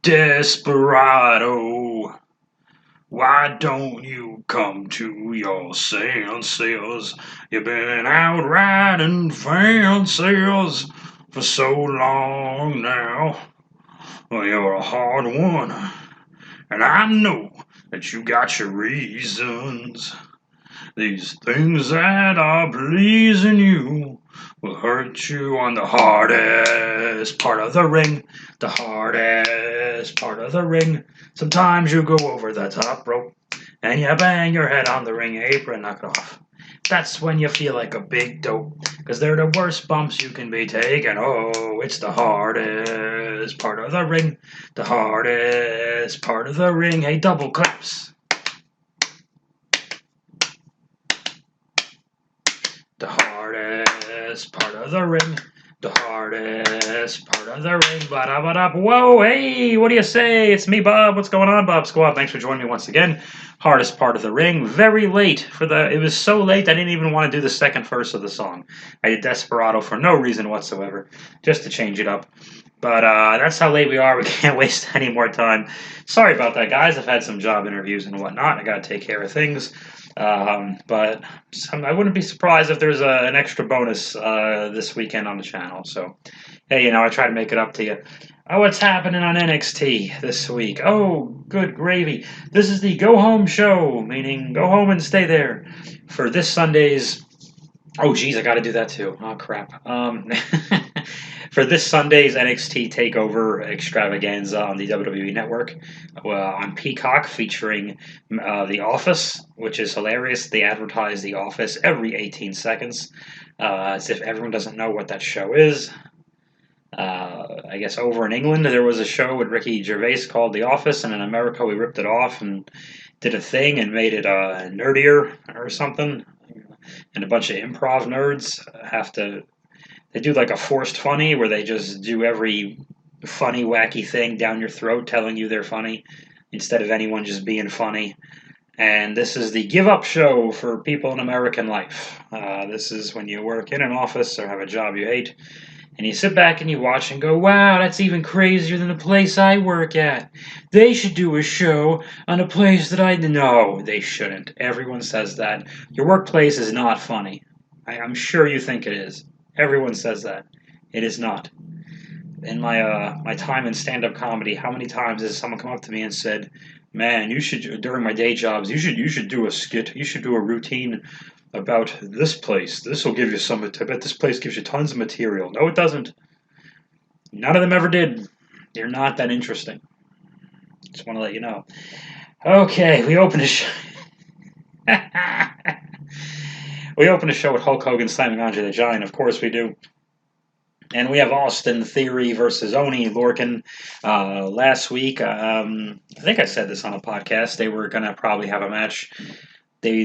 Desperado, why don't you come to your senses? You've been out riding fancies for so long now. Well, you're a hard one, and I know that you got your reasons. These things that are pleasing you will hurt you on the hardest part of the ring. The hardest part of the ring. Sometimes you go over the top rope and you bang your head on the ring apron, knock it off. That's when you feel like a big dope, because they're the worst bumps you can be taking. Oh, it's the hardest part of the ring. The hardest part of the ring. Hey, double claps. The hardest part of the ring. The hardest part of the ring. Ba-da-ba-da. Whoa, hey, what do you say? It's me, Bob. What's going on, Bob Squad? Thanks for joining me once again. Hardest part of the ring. Very late for the. It was so late I didn't even want to do the second verse of the song. I did Desperado for no reason whatsoever, just to change it up. But that's how late we are. We can't waste any more time. Sorry about that, guys. I've had some job interviews and whatnot. I got to take care of things. But I wouldn't be surprised if there's an extra bonus this weekend on the channel. So, hey, I try to make it up to you. Oh, what's happening on NXT this week? Oh, good gravy. This is the go home show, meaning go home and stay there for this Sunday's. Oh, geez, I got to do that too. Oh, crap. For this Sunday's NXT Takeover Extravaganza on the WWE Network on Peacock, featuring The Office, which is hilarious. They advertise The Office every 18 seconds, as if everyone doesn't know what that show is. I guess over in England there was a show with Ricky Gervais called The Office, and in America we ripped it off and did a thing and made it nerdier or something. And a bunch of improv nerds they do like a forced funny where they just do every funny, wacky thing down your throat telling you they're funny instead of anyone just being funny. And this is the give up show for people in American life. This is when you work in an office or have a job you hate, and you sit back and you watch and go, wow, that's even crazier than the place I work at. They should do a show on a place that I... No, they shouldn't. Everyone says that. Your workplace is not funny. I'm sure you think it is. Everyone says that. It is not. In my time in stand-up comedy, how many times has someone come up to me and said, man, you should, during my day jobs, you should do a skit, you should do a routine about this place. This will give you some. I bet this place gives you tons of material. No, it doesn't. None of them ever did. They're not that interesting. Just want to let you know. Okay, we open a show. We open a show with Hulk Hogan slamming Andre the Giant. Of course we do. And we have Austin Theory versus Oni Lorcan. Last week, I think I said this on a podcast, they were going to probably have a match.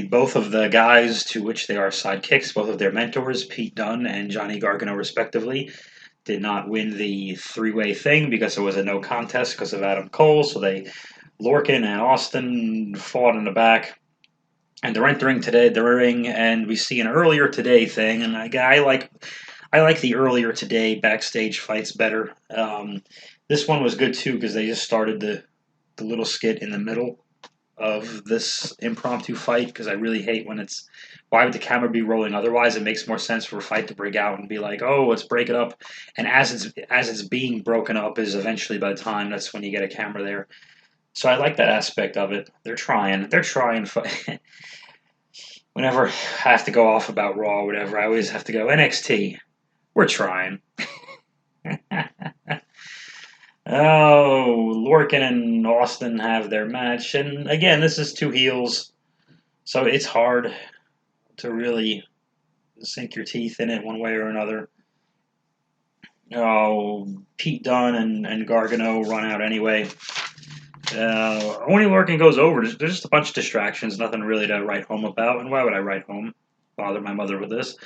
Both of the guys to which they are sidekicks, both of their mentors, Pete Dunne and Johnny Gargano respectively, did not win the three-way thing because it was a no contest because of Adam Cole. So Lorcan and Austin fought in the back. And they're entering the ring, and we see an earlier today thing. And I like the earlier today backstage fights better. This one was good too because they just started the little skit in the middle of this impromptu fight, because I really hate when it's, why would the camera be rolling otherwise? It makes more sense for a fight to break out and be like, oh, let's break it up. And as it's being broken up is eventually, by the time, that's when you get a camera there. So I like that aspect of it. They're trying. Whenever I have to go off about Raw or whatever, I always have to go, NXT, we're trying. Oh, Lorcan and Austin have their match. And again, this is two heels, so it's hard to really sink your teeth in it one way or another. Oh, Pete Dunne and Gargano run out anyway. Only Lorcan goes over. There's just a bunch of distractions, nothing really to write home about. And why would I write home? Bother my mother with this.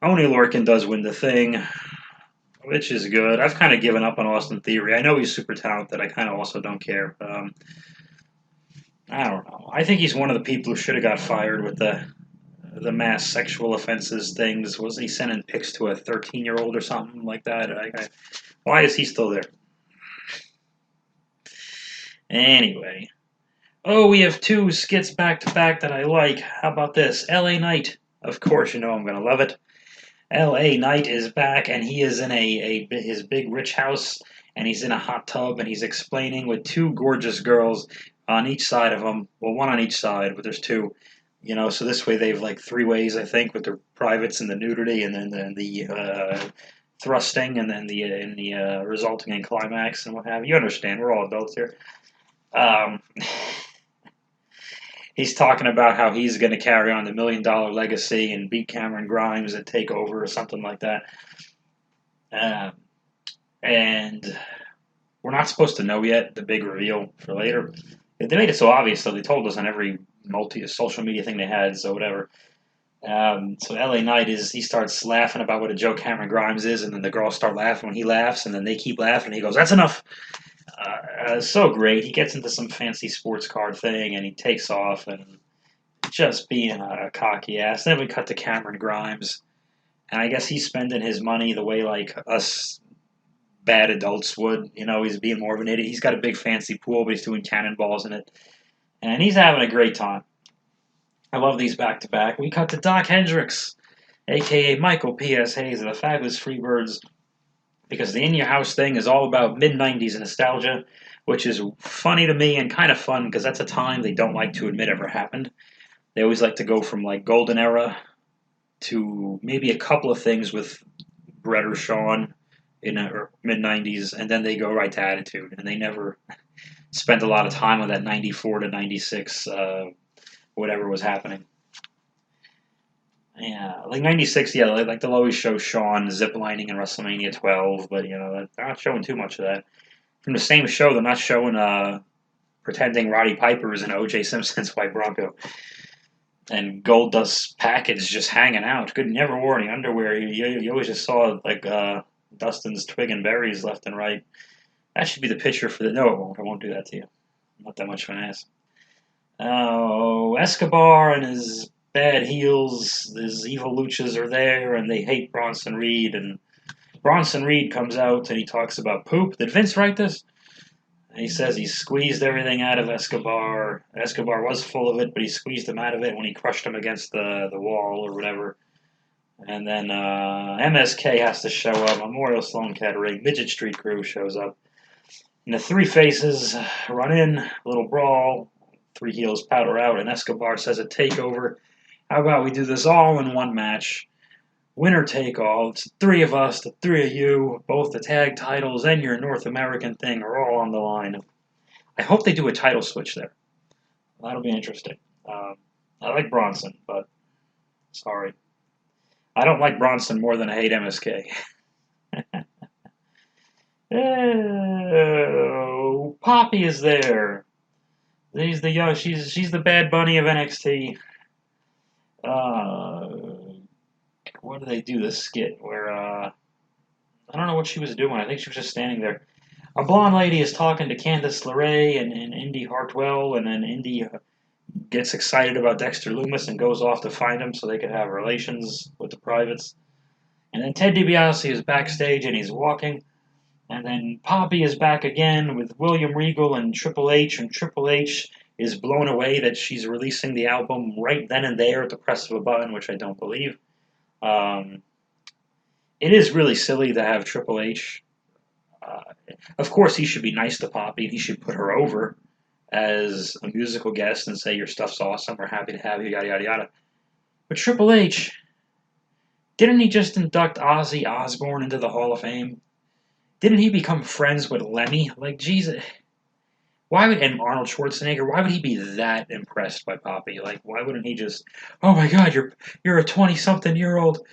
Only Lorcan does win the thing, which is good. I've kind of given up on Austin Theory. I know he's super talented. I kind of also don't care. But, I don't know. I think he's one of the people who should have got fired with the mass sexual offenses things. Was he sending pics to a 13-year-old or something like that? Why is he still there? Anyway. Oh, we have two skits back to back that I like. How about this? LA Knight. Of course, you know I'm going to love it. LA Knight is back, and he is in his big rich house, and he's in a hot tub, and he's explaining with two gorgeous girls on each side of him. Well, one on each side, but there's two. So this way they've like three ways, I think, with the privates and the nudity, and then the thrusting, and then the resulting in climax and what have you. You understand? We're all adults here. Um, he's talking about how he's going to carry on the $1 million legacy and beat Cameron Grimes and take over or something like that. And we're not supposed to know yet the big reveal for later. They made it so obvious, so they told us on every social media thing they had, so whatever. So LA Knight he starts laughing about what a joke Cameron Grimes is, and then the girls start laughing when he laughs, and then they keep laughing, and he goes, "That's enough." So great. He gets into some fancy sports car thing, and he takes off, and just being a cocky ass. Then we cut to Cameron Grimes, and I guess he's spending his money the way like us bad adults would. He's being more of an idiot. He's got a big fancy pool, but he's doing cannonballs in it, and he's having a great time. I love these back to back. We cut to Doc Hendricks, aka Michael P.S. Hayes of the Fabulous Freebirds, because the In Your House thing is all about mid-90s nostalgia, which is funny to me and kind of fun because that's a time they don't like to admit ever happened. They always like to go from like golden era to maybe a couple of things with Brett or Sean in mid-90s, and then they go right to Attitude, and they never spent a lot of time on that 94 to 96 whatever was happening. Yeah, like 96, yeah, like they'll always show Shawn ziplining in WrestleMania 12, but they're not showing too much of that. From the same show, they're not showing pretending Roddy Piper is in O.J. Simpson's White Bronco. And Goldust's package just hanging out. Good, never wore any underwear. You always just saw like Dustin's twig and berries left and right. That should be the picture for the. No, it won't. I won't do that to you. I'm not that much of an ass. Oh, Escobar and his bad heels, his evil luchas are there, and they hate Bronson Reed. And Bronson Reed comes out and he talks about poop. Did Vince write this? And he says he squeezed everything out of Escobar. Escobar was full of it, but he squeezed him out of it when he crushed him against the wall or whatever. And then MSK has to show up. Memorial Sloan Kettering. Midget Street Crew shows up. And the three faces run in, a little brawl. Three heels powder out, and Escobar says a takeover. How about we do this all in one match? Winner take all. It's the three of us, the three of you, both the tag titles and your North American thing are all on the line. I hope they do a title switch there. That'll be interesting. I like Bronson, but sorry. I don't like Bronson more than I hate MSK. Oh, Poppy is there. She's the Bad Bunny of NXT. What do they do? This skit where I don't know what she was doing. I think she was just standing there. A blonde lady is talking to Candice LeRae and Indy Hartwell, and then Indy gets excited about Dexter Lumis and goes off to find him so they could have relations with the privates. And then Ted DiBiase is backstage and he's walking. And then Poppy is back again with William Regal and Triple H, and Triple H is blown away that she's releasing the album right then and there at the press of a button, which I don't believe. It is really silly to have Triple H. Of course, he should be nice to Poppy, and he should put her over as a musical guest and say, your stuff's awesome, we're happy to have you, yada, yada, yada. But Triple H, didn't he just induct Ozzy Osbourne into the Hall of Fame? Didn't he become friends with Lemmy? Like, Jesus. And Arnold Schwarzenegger, why would he be that impressed by Poppy? Like, why wouldn't he just, oh my God, you're a 20-something-year-old,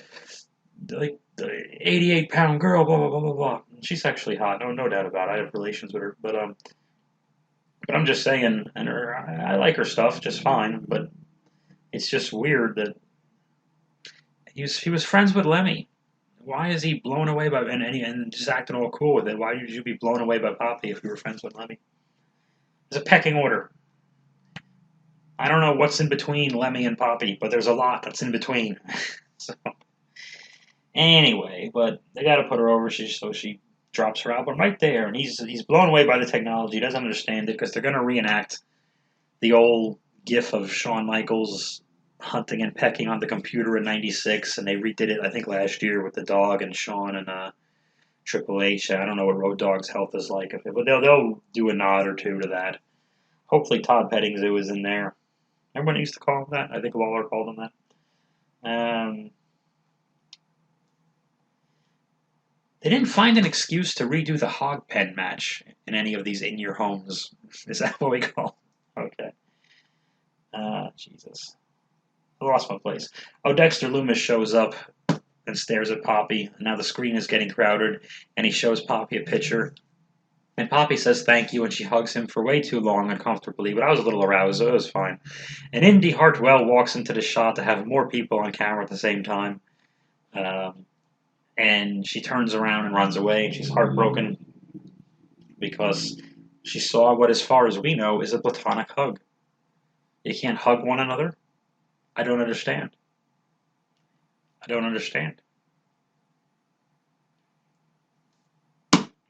like, 88-pound girl, blah, blah, blah, blah, blah. She's actually hot, no doubt about it. I have relations with her, but I'm just saying, and I like her stuff just fine, but it's just weird that he was friends with Lemmy. Why is he blown away by and just acting all cool with it? Why would you be blown away by Poppy if you were friends with Lemmy? There's a pecking order. I don't know what's in between Lemmy and Poppy, but there's a lot that's in between. So anyway, but they got to put her over. She drops her album right there, and he's blown away by the technology. He doesn't understand it because they're going to reenact the old GIF of Shawn Michaels hunting and pecking on the computer in '96, and they redid it I think last year with the dog and Shawn and Triple H. I don't know what Road Dogg's health is like, but they'll do a nod or two to that. Hopefully Todd Pettingzoo is in there. Remember when he used to call him that? I think Lawler called him that. They didn't find an excuse to redo the hog pen match in any of these in your homes. Is that what we call it? Okay. Jesus. I lost my place. Oh, Dexter Loomis shows up and stares at Poppy. Now the screen is getting crowded, and he shows Poppy a picture. And Poppy says thank you, and she hugs him for way too long uncomfortably, but I was a little aroused, so it was fine. And Indy Hartwell walks into the shot to have more people on camera at the same time. And she turns around and runs away, and she's heartbroken because she saw what, as far as we know, is a platonic hug. You can't hug one another? I don't understand. I don't understand.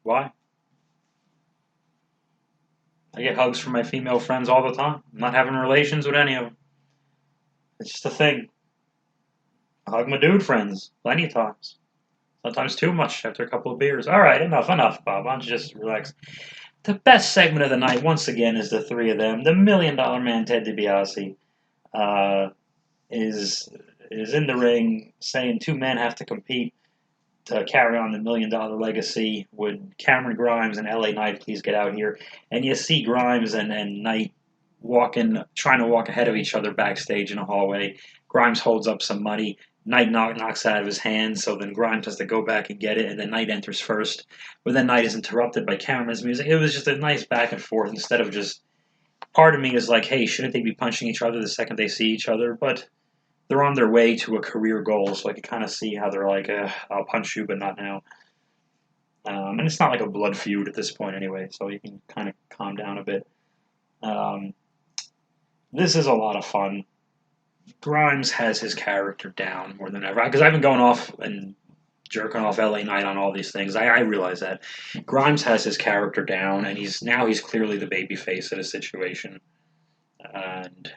Why? I get hugs from my female friends all the time. I'm not having relations with any of them. It's just a thing. I hug my dude friends plenty of times. Sometimes too much after a couple of beers. All right, enough, Bob. Why don't you just relax? The best segment of the night, once again, is the three of them. The $1 Million Man, Ted DiBiase, is in the ring saying two men have to compete to carry on the $1 Million legacy. Would Cameron Grimes and LA Knight please get out here? And you see Grimes and Knight trying to walk ahead of each other backstage in a hallway. Grimes holds up some money. Knight knocks it out of his hand, so then Grimes has to go back and get it, and then Knight enters first. But then Knight is interrupted by Cameron's music. It was just a nice back and forth instead of just... Part of me is like, hey, shouldn't they be punching each other the second they see each other? But they're on their way to a career goal, so I can kind of see how they're like, I'll punch you, but not now. And it's not like a blood feud at this point anyway, so you can kind of calm down a bit. This is a lot of fun. Grimes has his character down more than ever. Because I've been going off and jerking off LA Knight on all these things. I realize that. Grimes has his character down, and he's clearly the babyface of the situation. And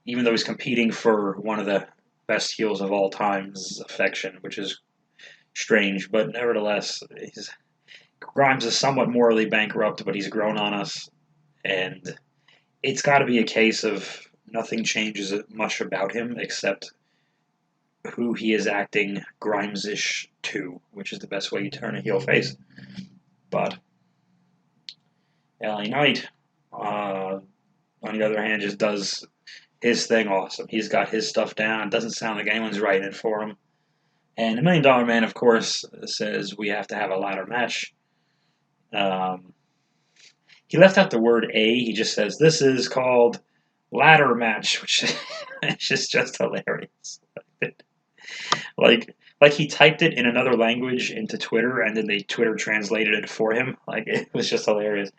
even though he's competing for one of the best heels of all time's affection, which is strange, but nevertheless, Grimes is somewhat morally bankrupt, but he's grown on us. And it's got to be a case of nothing changes much about him except who he is acting Grimes-ish to, which is the best way you turn a heel face. But LA Knight, on the other hand, just does his thing awesome. He's got his stuff down. It doesn't sound like anyone's writing it for him. And the $1 Million Man, of course, says we have to have a ladder match. He left out the word A. He just says, this is called ladder match, which is just hilarious. like he typed it in another language into Twitter, and then they Twitter translated it for him. Like, it was just hilarious.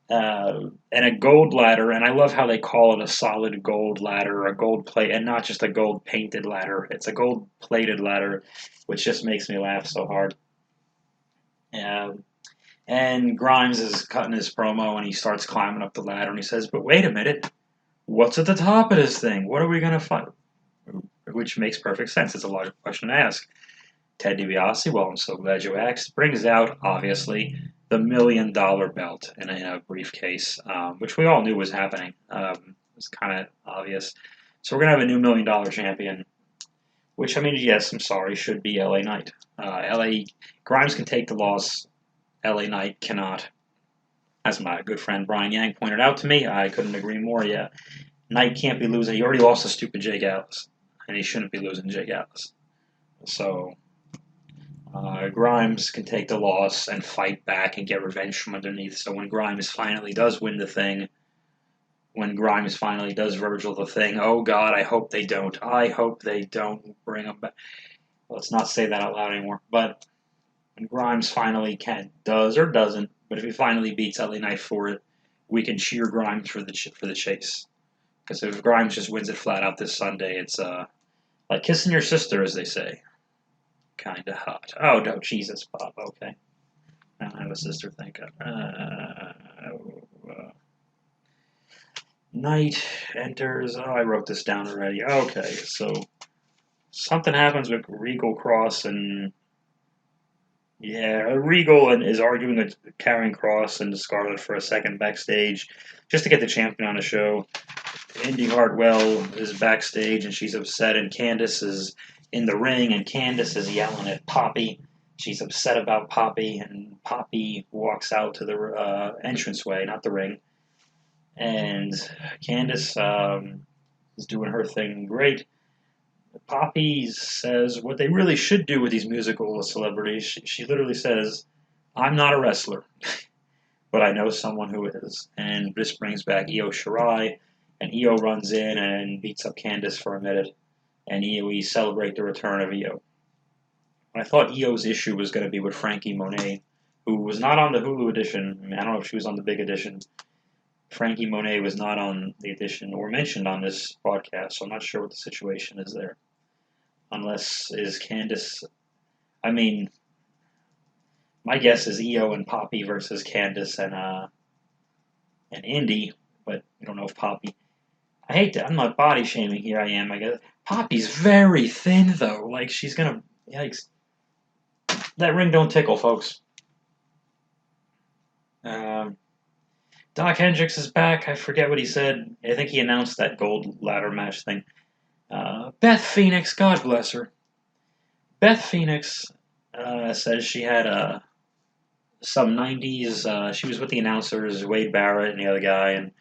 And a gold ladder, and I love how they call it a solid gold ladder, a gold plate, and not just a gold painted ladder. It's a gold plated ladder, which just makes me laugh so hard. And Grimes is cutting his promo, and he starts climbing up the ladder, and he says, but wait a minute, what's at the top of this thing? What are we going to fight? Which makes perfect sense. It's a logical question to ask. Ted DiBiase, well, I'm so glad you asked, brings out, obviously, the $1 Million belt in a briefcase, which we all knew was happening. It's kind of obvious. So we're going to have a new $1 Million champion, which, I mean, yes, I'm sorry, should be LA Knight. Grimes can take the loss. LA Knight cannot. As my good friend Brian Yang pointed out to me, I couldn't agree more. Yeah, Knight can't be losing. He already lost to stupid Jake Atlas, and he shouldn't be losing to Jake Atlas. So Grimes can take the loss and fight back and get revenge from underneath. So when Grimes finally does win the thing, when Grimes finally does Virgil the thing, oh God, I hope they don't. I hope they don't bring him back. Let's not say that out loud anymore. But when Grimes finally does or doesn't, but if he finally beats LA Knight for it, we can cheer Grimes for the chase. Because if Grimes just wins it flat out this Sunday, it's like kissing your sister, as they say. Kinda hot. Oh, no, Jesus, Bob, okay. I don't have a sister, thank God. Knight enters. Oh, I wrote this down already. Okay, so something happens with Regal Cross and Regal and is arguing with carrying Cross and Scarlett for a second backstage, just to get the champion on the show. Indy Hartwell is backstage and she's upset, and Candice is in the ring, and Candice is yelling at Poppy. She's upset about Poppy, and Poppy walks out to the entranceway, not the ring. And Candice is doing her thing great. Poppy says what they really should do with these musical celebrities. She literally says, "I'm not a wrestler, but I know someone who is." And this brings back Io Shirai, and Io runs in and beats up Candice for a minute, and we celebrate the return of Io. I thought Io's issue was going to be with Frankie Monet, who was not on the Hulu edition. I don't know if she was on the big edition. Frankie Monet was not on the edition or mentioned on this broadcast, so I'm not sure what the situation is there. Unless is Candice. I mean, my guess is Io and Poppy versus Candice and Indy, but we don't know if Poppy. I hate that. I'm not body shaming here. I am. I guess Poppy's very thin though. Like she's gonna. Yikes! That ring don't tickle, folks. Doc Hendricks is back. I forget what he said. I think he announced that gold ladder match thing. Beth Phoenix, God bless her. Beth Phoenix says she had some 90s. She was with the announcers, Wade Barrett and the other guy, and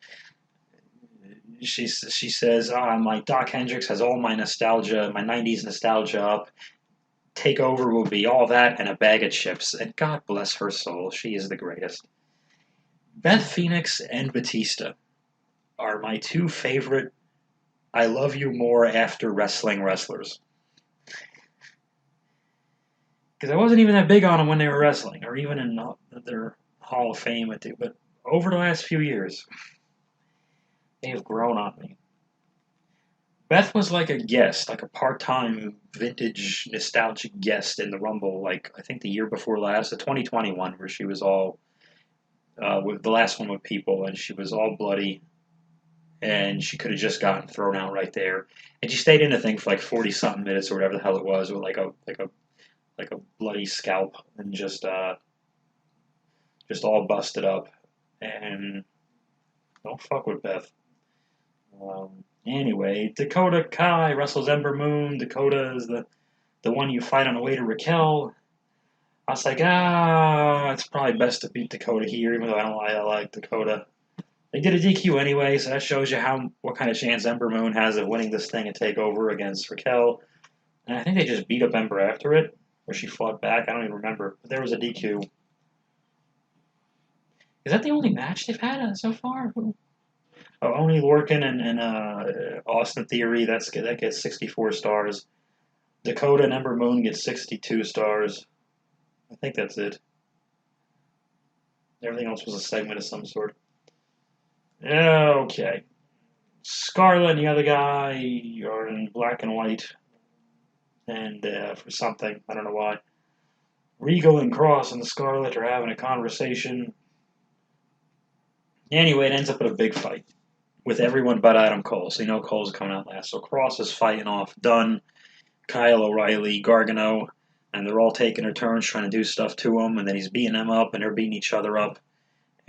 she says, my Doc Hendricks has all my nostalgia, my 90s nostalgia up. Takeover will be all that and a bag of chips. And God bless her soul. She is the greatest. Beth Phoenix and Batista are my two favorite I love you more after wrestling wrestlers. Because I wasn't even that big on them when they were wrestling, or even in their Hall of Fame. But over the last few years, they have grown on me. Beth was like a guest, like a part-time vintage nostalgic guest in the Rumble, like I think the year before last, the 2021, where she was all with the last one with people, and she was all bloody, and she could have just gotten thrown out right there, and she stayed in the thing for like 40-something minutes or whatever the hell it was, with like a bloody scalp, and just all busted up, and don't fuck with Beth. Anyway, Dakota Kai wrestles Ember Moon. Dakota is the one you fight on the way to Raquel. I was like, it's probably best to beat Dakota here, even though I like Dakota. They did a DQ anyway, so that shows you what kind of chance Ember Moon has of winning this thing and take over against Raquel. And I think they just beat up Ember after it, or she fought back. I don't even remember. But there was a DQ. Is that the only match they've had so far? Only Lorcan and Austin Theory, that gets 64 stars. Dakota and Ember Moon get 62 stars. I think that's it. Everything else was a segment of some sort. Okay. Scarlett and the other guy are in black and white. And for something, I don't know why. Regal and Cross and the Scarlett are having a conversation. Anyway, it ends up in a big fight with everyone but Adam Cole. So you know Cole's coming out last. So Cross is fighting off Dunn, Kyle O'Reilly, Gargano, and they're all taking their turns trying to do stuff to him, and then he's beating them up, and they're beating each other up.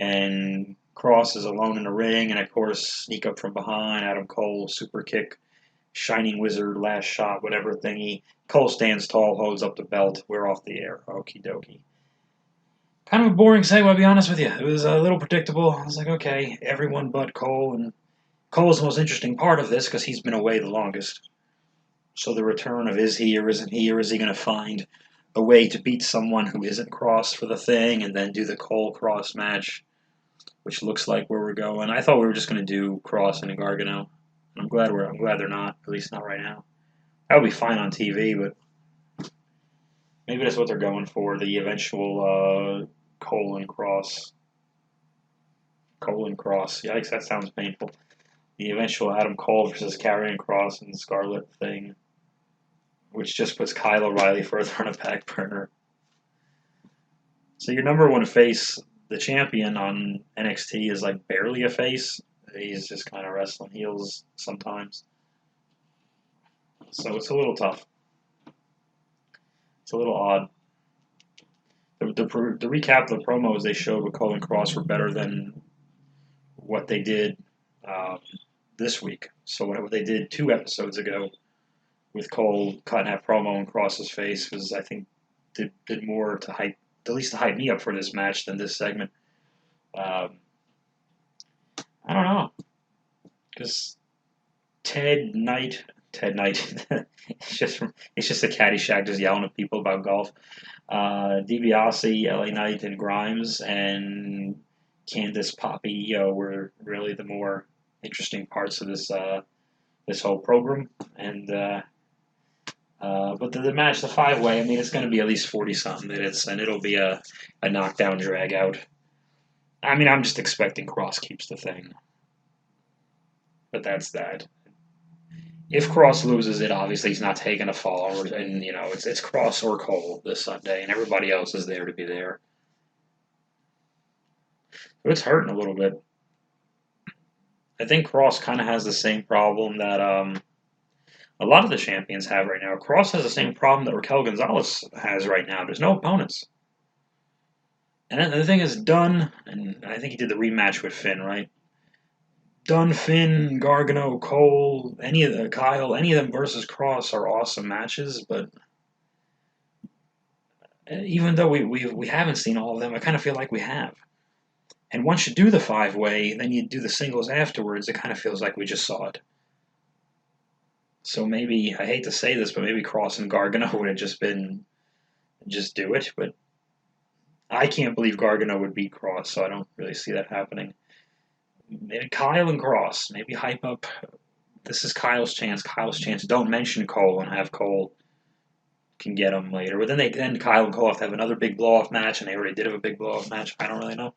And Cross is alone in the ring, and of course, sneak up from behind, Adam Cole, super kick, Shining Wizard, last shot, whatever thingy. Cole stands tall, holds up the belt. We're off the air. Okie dokie. Kind of a boring segue, I'll be honest with you. It was a little predictable. I was like, okay, everyone but Cole, and Cole's the most interesting part of this because he's been away the longest. So the return of is he or isn't he, or is he going to find a way to beat someone who isn't Cross for the thing and then do the Cole Cross match, which looks like where we're going. I thought we were just going to do Cross and Gargano. I'm glad they're not, at least not right now. That would be fine on TV, but maybe that's what they're going for, the eventual Cole and Cross. Yikes, that sounds painful. The eventual Adam Cole versus Karrion Kross and Scarlett thing, which just puts Kyle O'Reilly further on a back burner. So your number one face, the champion on NXT, is like barely a face. He's just kind of wrestling heels sometimes. So it's a little tough. It's a little odd. The recap of the promos they showed with Cole and Cross were better than what they did um, this week. So what they did 2 episodes ago with Cole cutting that promo in Cross's face was, I think, did more to hype, at least to hype me up for this match than this segment. Um, I don't know, because Ted Knight, it's just a Caddyshack just yelling at people about golf. DiBiase, LA Knight, and Grimes, and Candice Poppy were really the more interesting parts of this whole program. And but the match, the 5-way, I mean, it's going to be at least 40-something minutes, and it'll be a knockdown drag out. I mean, I'm just expecting Cross keeps the thing. But that's that. If Cross loses it, obviously he's not taking a fall, and it's Cross or Cole this Sunday, and everybody else is there to be there. But it's hurting a little bit. I think Cross kind of has the same problem that a lot of the champions have right now. Cross has the same problem that Raquel Gonzalez has right now. There's no opponents. And the thing is, Dunn, and I think he did the rematch with Finn, right? Dunn, Finn, Gargano, Cole, Kyle, any of them versus Cross are awesome matches, but even though we haven't seen all of them, I kind of feel like we have. And once you do the 5-way, then you do the singles afterwards, it kind of feels like we just saw it. So maybe, I hate to say this, but maybe Cross and Gargano would have just do it, but I can't believe Gargano would beat Cross, so I don't really see that happening. Maybe Kyle and Cross. Maybe hype up. This is Kyle's chance. Kyle's chance. Don't mention Cole and have Cole can get him later. But then Kyle and Cole have to have another big blow-off match, and they already did have a big blow-off match. I don't really know.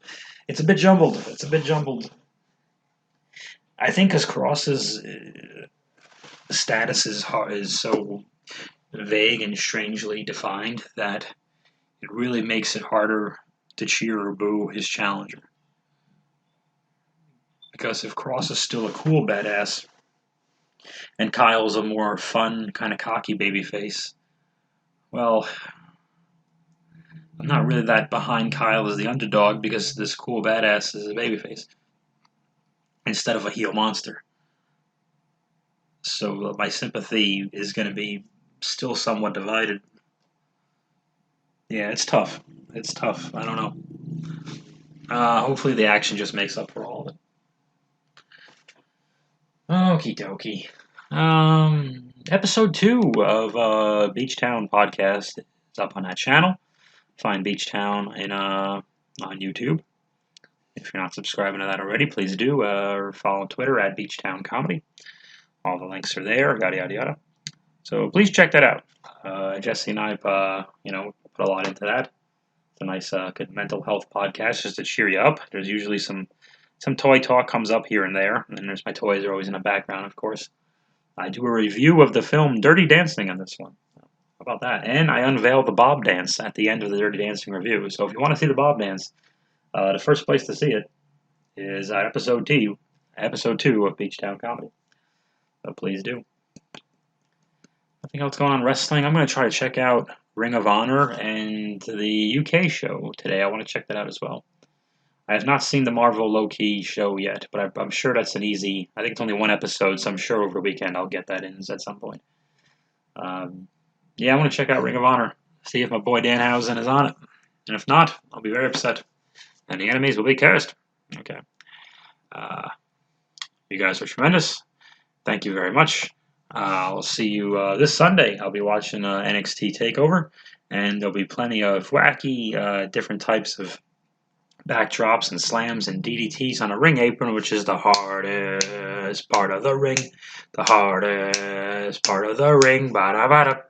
It's a bit jumbled. I think because Cross's status is so vague and strangely defined that it really makes it harder to cheer or boo his challenger. Because if Cross is still a cool badass, and Kyle's a more fun, kind of cocky babyface, well, I'm not really that behind Kyle as the underdog because this cool badass is a babyface instead of a heel monster. So my sympathy is going to be still somewhat divided. Yeah, it's tough. I don't know. Hopefully the action just makes up for all of it. Okie dokie. Episode 2 of Beachtown Podcast is up on that channel. Find Beachtown on YouTube. If you're not subscribing to that already, please do. Or follow Twitter at Beachtown Comedy. All the links are there. Yada yada yada. So please check that out. Jesse and I, put a lot into that. It's a nice, good mental health podcast just to cheer you up. There's usually some toy talk comes up here and there, and there's my toys are always in the background, of course. I do a review of the film Dirty Dancing on this one. How about that? And I unveil the Bob Dance at the end of the Dirty Dancing review. So if you want to see the Bob Dance, the first place to see it is episode 2 of Beachtown Comedy. So please do. Nothing else going on wrestling. I'm going to try to check out Ring of Honor and the UK show today. I want to check that out as well. I have not seen the Marvel Low-Key show yet, but I'm sure that's an easy... I think it's only 1 episode, so I'm sure over the weekend I'll get that in at some point. Yeah, I want to check out Ring of Honor. See if my boy Danhausen is on it. And if not, I'll be very upset. And the enemies will be cursed. Okay. You guys are tremendous. Thank you very much. I'll see you this Sunday. I'll be watching NXT TakeOver. And there'll be plenty of wacky, different types of backdrops and slams and DDTs on a ring apron, which is the hardest part of the ring. The hardest part of the ring. Ba-da-ba-da.